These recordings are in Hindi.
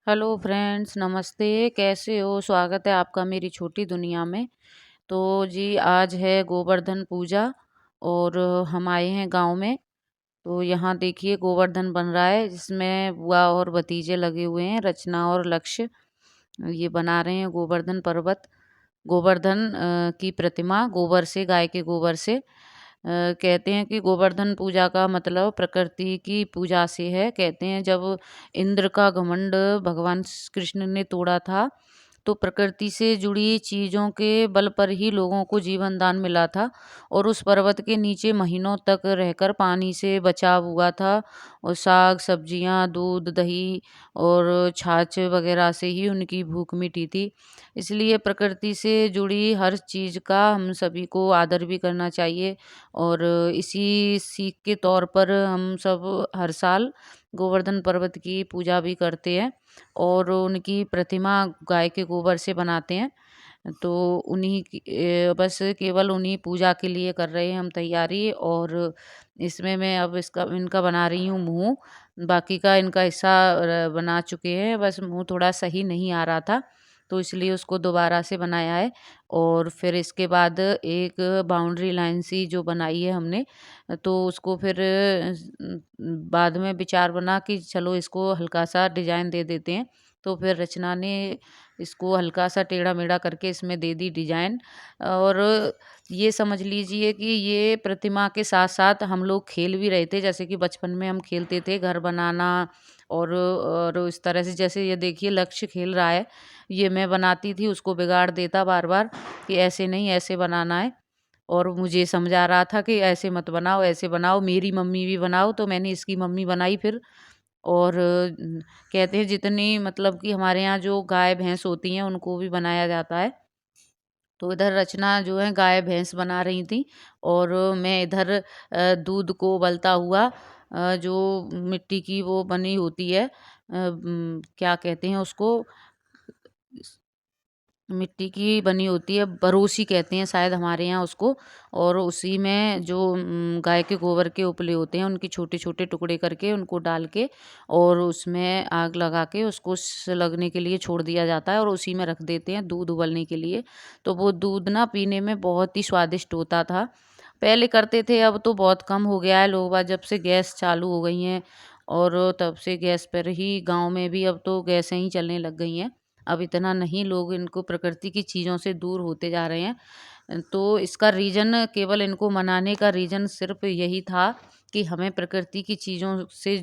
हेलो फ्रेंड्स, नमस्ते। कैसे हो? स्वागत है आपका मेरी छोटी दुनिया में। तो जी, आज है गोवर्धन पूजा और हम आए हैं गांव में। तो यहाँ देखिए गोवर्धन बन रहा है, जिसमें बुआ और भतीजे लगे हुए हैं। रचना और लक्ष्य ये बना रहे हैं गोवर्धन पर्वत। गोवर्धन की प्रतिमा गोबर से, गाय के गोबर से। कहते हैं कि गोवर्धन पूजा का मतलब प्रकृति की पूजा से है। कहते हैं जब इंद्र का घमंड भगवान कृष्ण ने तोड़ा था, तो प्रकृति से जुड़ी चीजों के बल पर ही लोगों को जीवन दान मिला था। और उस पर्वत के नीचे महीनों तक रहकर पानी से बचाव हुआ था, और साग सब्जियां, दूध, दही और छाछ वगैरह से ही उनकी भूख मिटी थी। इसलिए प्रकृति से जुड़ी हर चीज़ का हम सभी को आदर भी करना चाहिए। और इसी सीख के तौर पर हम सब हर साल गोवर्धन पर्वत की पूजा भी करते हैं और उनकी प्रतिमा गाय के गोबर से बनाते हैं। तो उन्हीं की बस केवल उन्हीं पूजा के लिए कर रहे हैं हम तैयारी। और इसमें मैं अब इसका इनका बना रही हूँ मुँह। बाकी का इनका हिस्सा बना चुके हैं, बस मुँह थोड़ा सही नहीं आ रहा था, तो इसलिए उसको दोबारा से बनाया है। और फिर इसके बाद एक बाउंड्री लाइन सी जो बनाई है हमने, तो उसको फिर बाद में विचार बना कि चलो इसको हल्का सा डिजाइन दे देते हैं। तो फिर रचना ने इसको हल्का सा टेढ़ा मेढ़ा करके इसमें दे दी डिजाइन। और ये समझ लीजिए कि ये प्रतिमा के साथ साथ हम लोग खेल भी रहे थे, जैसे कि बचपन में हम खेलते थे घर बनाना। और इस तरह से जैसे ये देखिए लक्ष्य खेल रहा है, ये मैं बनाती थी, उसको बिगाड़ देता बार बार कि ऐसे नहीं, ऐसे बनाना है। और मुझे समझा रहा था कि ऐसे मत बनाओ, ऐसे बनाओ, मेरी मम्मी भी बनाओ। तो मैंने इसकी मम्मी बनाई फिर। और कहते हैं जितनी मतलब कि हमारे यहाँ जो गाय भैंस होती हैं उनको भी बनाया जाता है। तो इधर रचना जो है गाय भैंस बना रही थी, और मैं इधर दूध को उबलता हुआ, जो मिट्टी की वो बनी होती है, क्या कहते हैं उसको, मिट्टी की बनी होती है, बरोसी कहते हैं शायद हमारे यहाँ उसको। और उसी में जो गाय के गोबर के उपले होते हैं, उनके छोटे छोटे टुकड़े करके उनको डाल के और उसमें आग लगा के उसको लगने के लिए छोड़ दिया जाता है, और उसी में रख देते हैं दूध उबलने के लिए। तो वो दूध ना पीने में बहुत ही स्वादिष्ट होता था। पहले करते थे, अब तो बहुत कम हो गया है। लोग बाग जब से गैस चालू हो गई हैं, और तब से गैस पर ही गांव में भी अब तो गैसें ही चलने लग गई हैं। अब इतना नहीं, लोग इनको प्रकृति की चीज़ों से दूर होते जा रहे हैं। तो इसका रीज़न, केवल इनको मनाने का रीज़न सिर्फ़ यही था कि हमें प्रकृति की चीज़ों से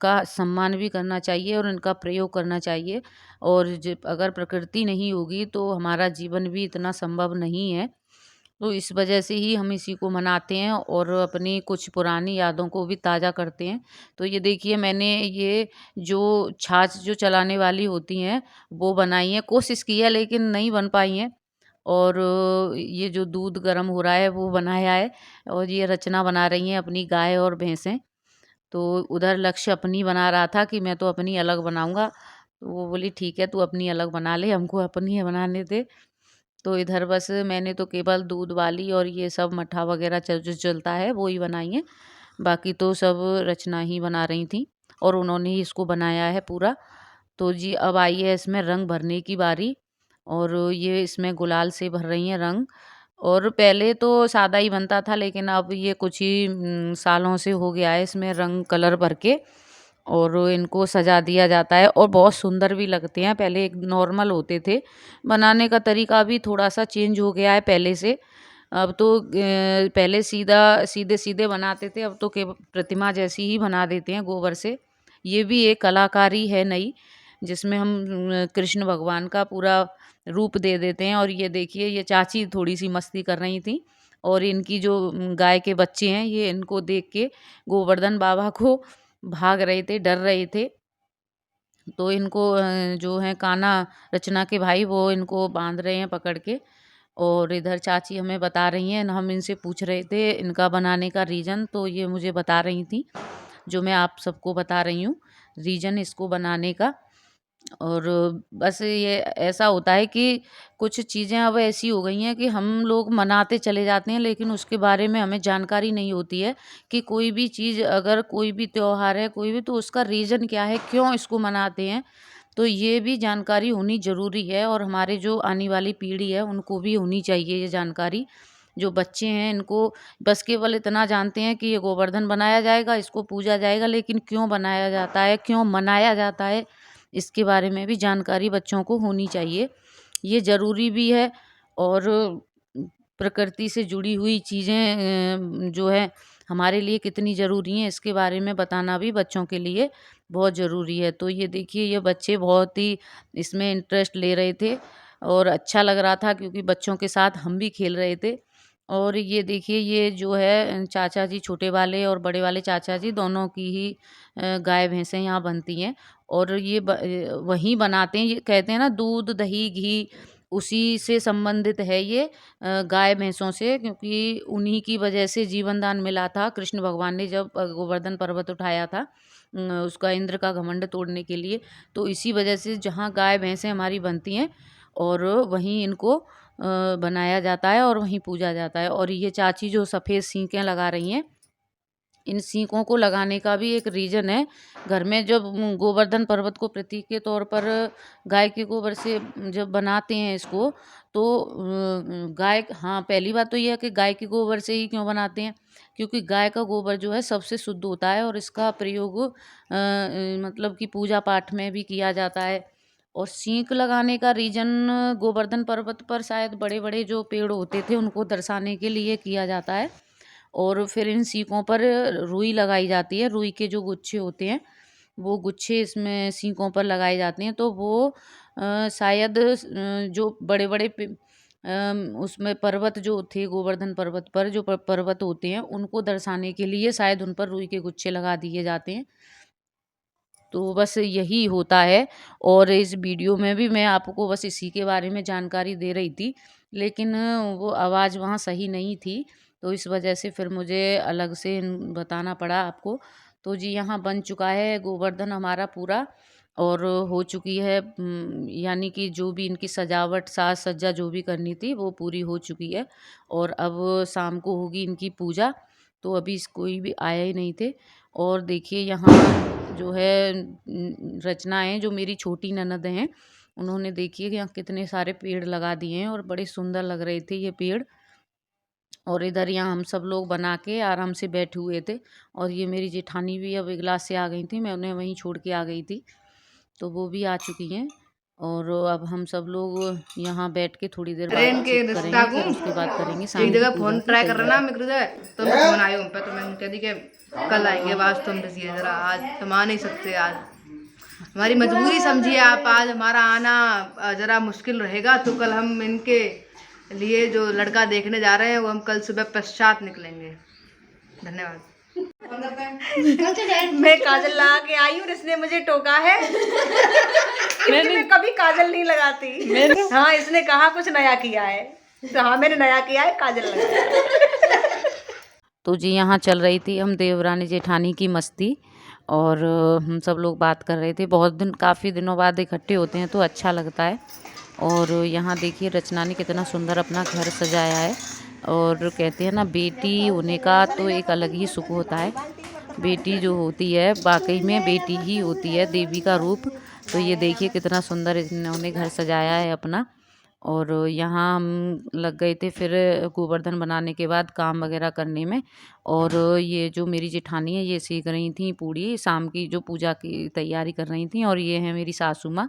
का सम्मान भी करना चाहिए और इनका प्रयोग करना चाहिए। और ज अगर प्रकृति नहीं होगी तो हमारा जीवन भी इतना संभव नहीं है। तो इस वजह से ही हम इसी को मनाते हैं और अपनी कुछ पुरानी यादों को भी ताज़ा करते हैं। तो ये देखिए मैंने ये जो छाछ जो चलाने वाली होती हैं, वो बनाई हैं, कोशिश की है लेकिन नहीं बन पाई हैं। और ये जो दूध गर्म हो रहा है वो बनाया है, और ये रचना बना रही हैं अपनी गाय और भैंसें। तो उधर लक्ष्य अपनी बना रहा था कि मैं तो अपनी अलग बनाऊँगा। तो वो बोली ठीक है, तू अपनी अलग बना ले, हमको अपनी बनाने दे। तो इधर बस मैंने तो केवल दूध वाली और ये सब मट्ठा वगैरह जो चलता है वो ही बनाई है। बाकी तो सब रचना ही बना रही थी, और उन्होंने ही इसको बनाया है पूरा। तो जी अब आई है इसमें रंग भरने की बारी, और ये इसमें गुलाल से भर रही हैं रंग। और पहले तो सादा ही बनता था, लेकिन अब ये कुछ ही सालों से हो गया है इसमें रंग कलर भर के, और इनको सजा दिया जाता है और बहुत सुंदर भी लगते हैं। पहले एक नॉर्मल होते थे, बनाने का तरीका भी थोड़ा-सा चेंज हो गया है पहले से। अब तो पहले सीधे-सीधे बनाते थे, अब तो प्रतिमा जैसी ही बना देते हैं गोबर से। ये भी एक कलाकारी है नई, जिसमें हम कृष्ण भगवान का पूरा रूप दे देते हैं। और ये देखिए ये चाची थोड़ी-सी मस्ती कर रही थीं, और इनकी जो गाय के बच्चे हैं, ये इनको देख के गोवर्धन बाबा को भाग रहे थे, डर रहे थे। तो इनको जो है कान्हा, रचना के भाई, वो इनको बाँध रहे हैं पकड़ के। और इधर चाची हमें बता रही हैं, हम इनसे पूछ रहे थे इनका बनाने का रीज़न, तो ये मुझे बता रही थीं, जो मैं आप सबको बता रही हूँ, रीज़न इसको बनाने का। और बस ये ऐसा होता है कि कुछ चीज़ें अब ऐसी हो गई हैं कि हम लोग मनाते चले जाते हैं, लेकिन उसके बारे में हमें जानकारी नहीं होती है कि कोई भी चीज़, अगर कोई भी त्योहार है कोई भी, तो उसका रीज़न क्या है, क्यों इसको मनाते हैं। तो ये भी जानकारी होनी ज़रूरी है और हमारे जो आने वाली पीढ़ी है उनको भी होनी चाहिए ये जानकारी। जो बच्चे हैं इनको बस केवल इतना जानते हैं कि ये गोवर्धन बनाया जाएगा, इसको पूजा जाएगा, लेकिन क्यों बनाया जाता है, क्यों मनाया जाता है, इसके बारे में भी जानकारी बच्चों को होनी चाहिए। ये ज़रूरी भी है। और प्रकृति से जुड़ी हुई चीज़ें जो है हमारे लिए कितनी ज़रूरी हैं, इसके बारे में बताना भी बच्चों के लिए बहुत ज़रूरी है। तो ये देखिए, ये बच्चे बहुत ही इसमें इंटरेस्ट ले रहे थे और अच्छा लग रहा था, क्योंकि बच्चों के साथ हम भी खेल रहे थे। और ये देखिए, ये जो है चाचा जी, छोटे वाले और बड़े वाले चाचा जी दोनों की ही गाय भैंसें यहाँ बनती हैं। और ये वहीं बनाते हैं, ये कहते हैं ना, दूध दही घी उसी से संबंधित है ये, गाय भैंसों से, क्योंकि उन्हीं की वजह से जीवन दान मिला था कृष्ण भगवान ने जब गोवर्धन पर्वत उठाया था, उसका इंद्र का घमंड तोड़ने के लिए। तो इसी वजह से जहाँ गाय भैंसें हमारी बनती हैं और वहीं इनको बनाया जाता है और वहीं पूजा जाता है। और ये चाची जो सफ़ेद सींकें लगा रही हैं, इन सीकों को लगाने का भी एक रीज़न है। घर में जब गोवर्धन पर्वत को प्रतीक के तौर पर गाय के गोबर से जब बनाते हैं इसको, तो गाय, हाँ, पहली बात तो ये है कि गाय के गोबर से ही क्यों बनाते हैं, क्योंकि गाय का गोबर जो है सबसे शुद्ध होता है और इसका प्रयोग मतलब कि पूजा पाठ में भी किया जाता है। और सींक लगाने का रीज़न गोवर्धन पर्वत पर शायद बड़े बड़े जो पेड़ होते थे उनको दर्शाने के लिए किया जाता है। और फिर इन सीकों पर रुई लगाई जाती है, रुई के जो गुच्छे होते हैं वो गुच्छे इसमें सीकों पर लगाए जाते हैं। तो वो शायद जो बड़े बड़े उसमें पर्वत जो थे गोवर्धन पर्वत पर जो पर्वत होते हैं उनको दर्शाने के लिए शायद उन पर रुई के गुच्छे लगा दिए जाते हैं। तो बस यही होता है। और इस वीडियो में भी मैं आपको बस इसी के बारे में जानकारी दे रही थी, लेकिन वो आवाज़ वहाँ सही नहीं थी, तो इस वजह से फिर मुझे अलग से बताना पड़ा आपको। तो जी, यहाँ बन चुका है गोवर्धन हमारा पूरा, और हो चुकी है यानी कि जो भी इनकी सजावट, साज सज्जा जो भी करनी थी वो पूरी हो चुकी है। और अब शाम को होगी इनकी पूजा। तो अभी कोई भी आए ही नहीं थे। और देखिए, यहाँ जो है रचनाएँ, जो मेरी छोटी ननद हैं, उन्होंने देखिए यहाँ कितने सारे पेड़ लगा दिए हैं और बड़े सुंदर लग रहे थे ये पेड़। और इधर यहाँ हम सब लोग बना के आराम से बैठे हुए थे। और ये मेरी जेठानी भी अब इगलास से आ गई थी, मैं उन्हें वहीं छोड़ के आ गई थी, तो वो भी आ चुकी हैं। और अब हम सब लोग यहाँ बैठ के थोड़ी देर ट्रेन के बातचीत रिश्ता करेंगे, को फिर उसके बाद करेंगे एक शाम की जगह पूजा फोन की ट्राई कर रहा ना तैयारी। मेरे को, तो मैं फोन आयो उन पे, तो मैं कह दी कि कल आएंगे, बस तुम बिजी है जरा, आज तुम आ नहीं सकते, आज हमारी मजबूरी समझिए आप, आज हमारा आना जरा मुश्किल रहेगा। तो कल हम इनके लिए जो लड़का देखने जा रहे हैं वो हम कल सुबह पश्चात निकलेंगे। धन्यवाद। मैं काजल लगा के आई हूँ, इसने मुझे टोका है क्योंकि मैं कभी काजल नहीं लगाती। हाँ, इसने कहा कुछ नया किया है, तो हाँ, मैंने नया किया है, काजल लगाया। तो जी, यहाँ चल रही थी हम देवरानी जेठानी की मस्ती, और हम सब लोग बात कर रहे थे। बहुत दिन, काफ़ी दिनों बाद इकट्ठे होते हैं तो अच्छा लगता है। और यहाँ देखिए रचना ने कितना सुंदर अपना घर सजाया है। और कहते हैं ना, बेटी होने का तो एक अलग ही सुख होता है। बेटी जो होती है वाकई में बेटी ही होती है, देवी का रूप। तो ये देखिए कितना सुंदर इन्होंने घर सजाया है अपना। और यहाँ हम लग गए थे फिर गोवर्धन बनाने के बाद काम वगैरह करने में। और ये जो मेरी जेठानी है ये सेक रही थी पूड़ी, शाम की जो पूजा की तैयारी कर रही थी। और ये है मेरी सासू माँ।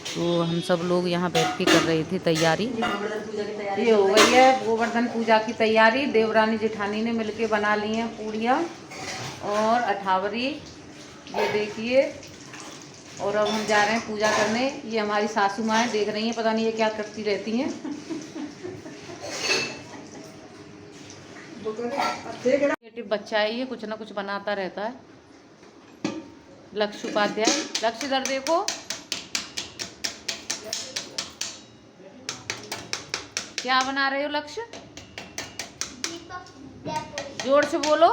तो हम सब लोग यहाँ बैठ के कर रहे थे तैयारी। ये हो गई है गोवर्धन पूजा की तैयारी। देवरानी जेठानी ने मिलके बना ली हैं पूड़ियाँ और अठावरी, ये देखिए। और अब हम जा रहे हैं पूजा करने। ये हमारी सासू माँ है, देख रही हैं, पता नहीं ये क्या करती रहती हैं। बच्चा है ये, कुछ ना कुछ बनाता रहता है। लक्ष्य उपाध्याय, लक्ष्य इधर देखो, क्या बना रहे हो लक्ष्य? जोर से बोलो।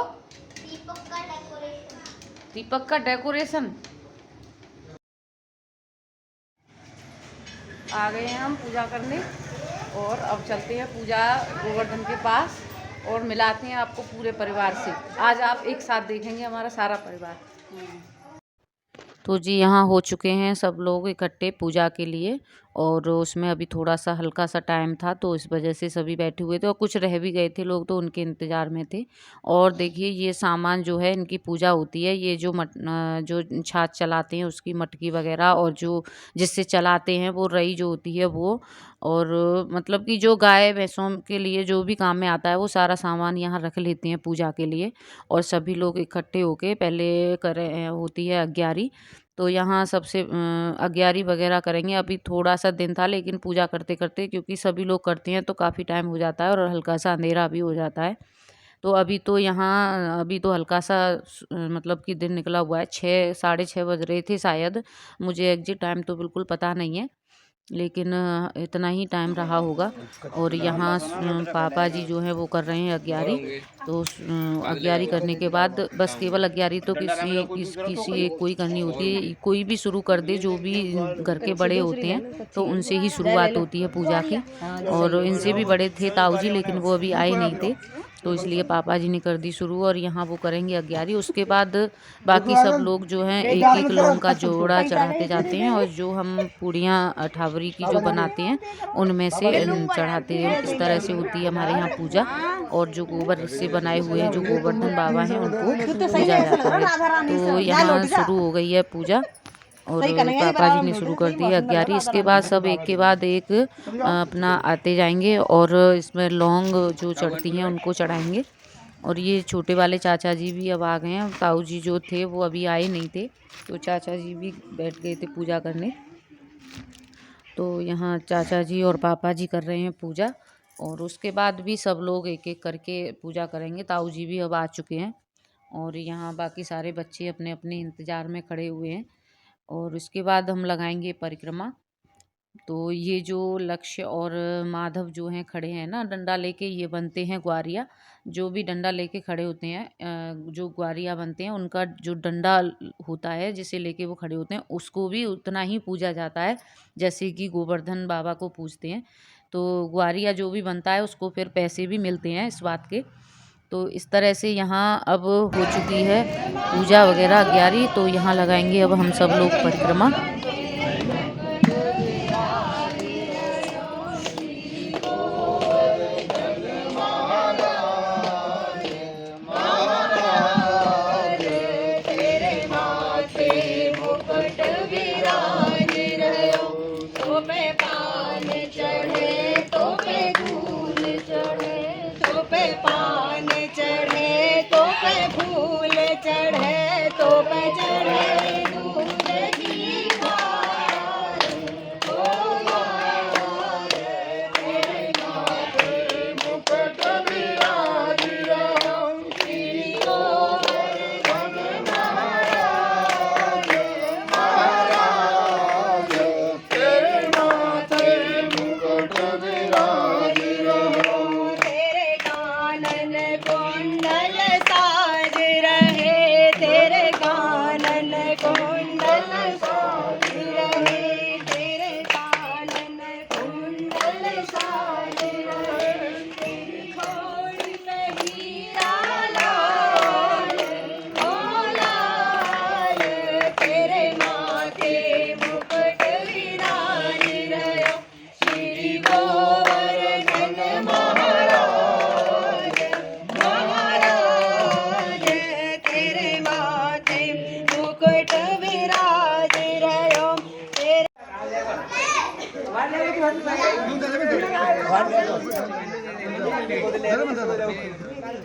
दीपक का डेकोरेशन। आ गए हैं हम पूजा करने और अब चलते हैं पूजा गोवर्धन के पास और मिलाते हैं आपको पूरे परिवार से। आज आप एक साथ देखेंगे हमारा सारा परिवार। तो जी यहाँ हो चुके हैं सब लोग इकट्ठे पूजा के लिए और उसमें अभी थोड़ा सा हल्का सा टाइम था तो इस वजह से सभी बैठे हुए थे और कुछ रह भी गए थे लोग तो उनके इंतज़ार में थे। और देखिए ये सामान जो है इनकी पूजा होती है, ये जो छाछ चलाते हैं उसकी मटकी वगैरह और जो जिससे चलाते हैं वो रई जो होती है वो, और मतलब कि जो गाय भैंसों के लिए जो भी काम में आता है वो सारा सामान यहाँ रख लेते हैं पूजा के लिए। और सभी लोग इकट्ठे होके पहले करे होती है अग्यारी, तो यहाँ सबसे अग्यारी वगैरह करेंगे। अभी थोड़ा-सा दिन था लेकिन पूजा करते-करते क्योंकि सभी लोग करते हैं तो काफ़ी टाइम हो जाता है और हल्का-सा अंधेरा भी हो जाता है। तो अभी तो हल्का-सा मतलब कि दिन निकला हुआ है, 6 साढ़े 6 बज रहे थे शायद, मुझे एग्ज़ैक्ट टाइम तो बिल्कुल पता नहीं है। लेकिन इतना ही टाइम रहा होगा। और यहाँ पापा जी जो हैं वो कर रहे हैं अग्यारी। तो अग्यारी करने के बाद बस केवल अग्यारी तो किसी एक को ही करनी होती है, कोई भी शुरू कर दे, जो भी घर के बड़े होते हैं तो उनसे ही शुरुआत होती है पूजा की। और इनसे भी बड़े थे ताऊ जी लेकिन वो अभी आए नहीं थे तो इसलिए पापा जी ने कर दी शुरू और यहाँ वो करेंगे अग्यारी। उसके बाद बाकी सब लोग जो हैं एक-एक लौंग का जोड़ा चढ़ाते जाते हैं और जो हम पूड़ियाँ अठावरी की जो बनाते हैं उनमें से चढ़ाते हैं। इस तरह से होती है हमारे यहाँ पूजा। और जो गोबर से बनाए हुए हैं जो गोवर्धन बाबा हैं उनको पूजा जाता है। तो यहाँ शुरू हो गई है पूजा और पापा जी ने शुरू कर दी है अग्यारी। इसके बाद सब एक के बाद एक अपना आते जाएंगे और इसमें लौंग जो चढ़ती हैं उनको चढ़ाएंगे। और ये छोटे वाले चाचा जी भी अब आ गए हैं, ताऊ जी जो थे वो अभी आए नहीं थे तो चाचा जी भी बैठ गए थे पूजा करने। तो यहाँ चाचा जी और पापा जी कर रहे हैं पूजा और उसके बाद भी सब लोग एक एक करके पूजा करेंगे। ताऊ जी भी अब आ चुके हैं और यहाँ बाकी सारे बच्चे अपने अपने इंतज़ार में खड़े हुए हैं। और उसके बाद हम लगाएंगे परिक्रमा। तो ये जो लक्ष्य और माधव जो हैं खड़े हैं ना डंडा लेके, ये बनते हैं ग्वारिया। जो भी डंडा लेके खड़े होते हैं जो ग्वारिया बनते हैं उनका जो डंडा होता है जिसे लेके वो खड़े होते हैं उसको भी उतना ही पूजा जाता है जैसे कि गोवर्धन बाबा को पूजते हैं। तो ग्वारिया जो भी बनता है उसको फिर पैसे भी मिलते हैं इस बात के। तो इस तरह से यहाँ अब हो चुकी है पूजा वगैरह अग्यारी। तो यहाँ लगाएंगे अब हम सब लोग परिक्रमा।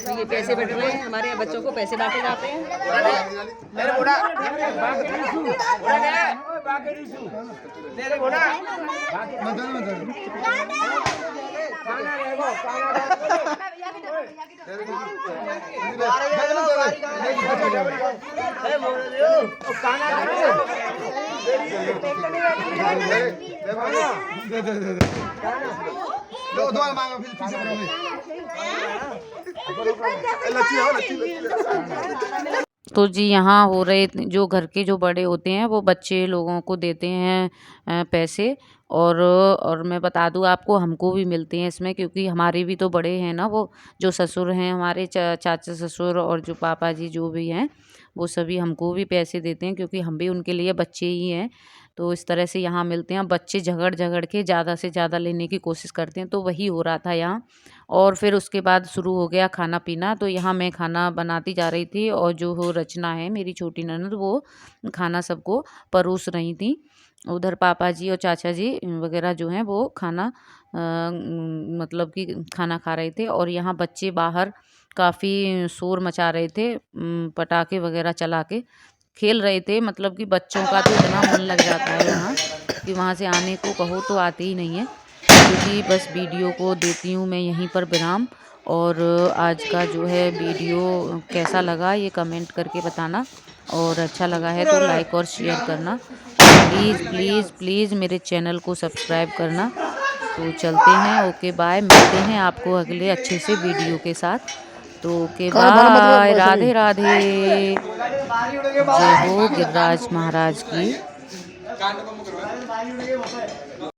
ये पैसे बढ़ रहे हैं, हमारे यहाँ बच्चों को पैसे बांटे जाते हैं। तो जी यहाँ हो रहे जो घर के जो बड़े होते हैं वो बच्चे लोगों को देते हैं पैसे। और मैं बता दूँ आपको, हमको भी मिलते हैं इसमें, क्योंकि हमारे भी तो बड़े हैं ना वो, जो ससुर हैं हमारे, चाचा ससुर और जो पापा जी जो भी हैं, वो सभी हमको भी पैसे देते हैं, क्योंकि हम भी उनके लिए बच्चे ही हैं। तो इस तरह से यहाँ मिलते हैं। बच्चे झगड़ झगड़ के ज़्यादा से ज़्यादा लेने की कोशिश करते हैं, तो वही हो रहा था यहाँ। और फिर उसके बाद शुरू हो गया खाना पीना। तो यहाँ मैं खाना बनाती जा रही थी, और जो हो रचना है मेरी छोटी ननद, वो खाना सबको परोस रही थी। उधर पापा जी और चाचा जी वगैरह जो हैं वो खाना मतलब कि खाना खा रहे थे, और यहाँ बच्चे बाहर काफ़ी शोर मचा रहे थे, पटाखे वगैरह चला के खेल रहे थे। मतलब कि बच्चों का तो इतना मन लग जाता है यहाँ कि वहाँ से आने को कहो तो आते ही नहीं है। क्योंकि बस वीडियो को देती हूँ मैं यहीं पर विराम। और आज का जो है वीडियो कैसा लगा ये कमेंट करके बताना, और अच्छा लगा है तो लाइक और शेयर करना। प्लीज़ प्लीज़ प्लीज़ मेरे चैनल को सब्सक्राइब करना। तो चलते हैं, ओके बाय, मिलते हैं आपको अगले अच्छे से वीडियो के साथ। तो ओके बाय, राधे राधे, जय हो गिरिराज महाराज की।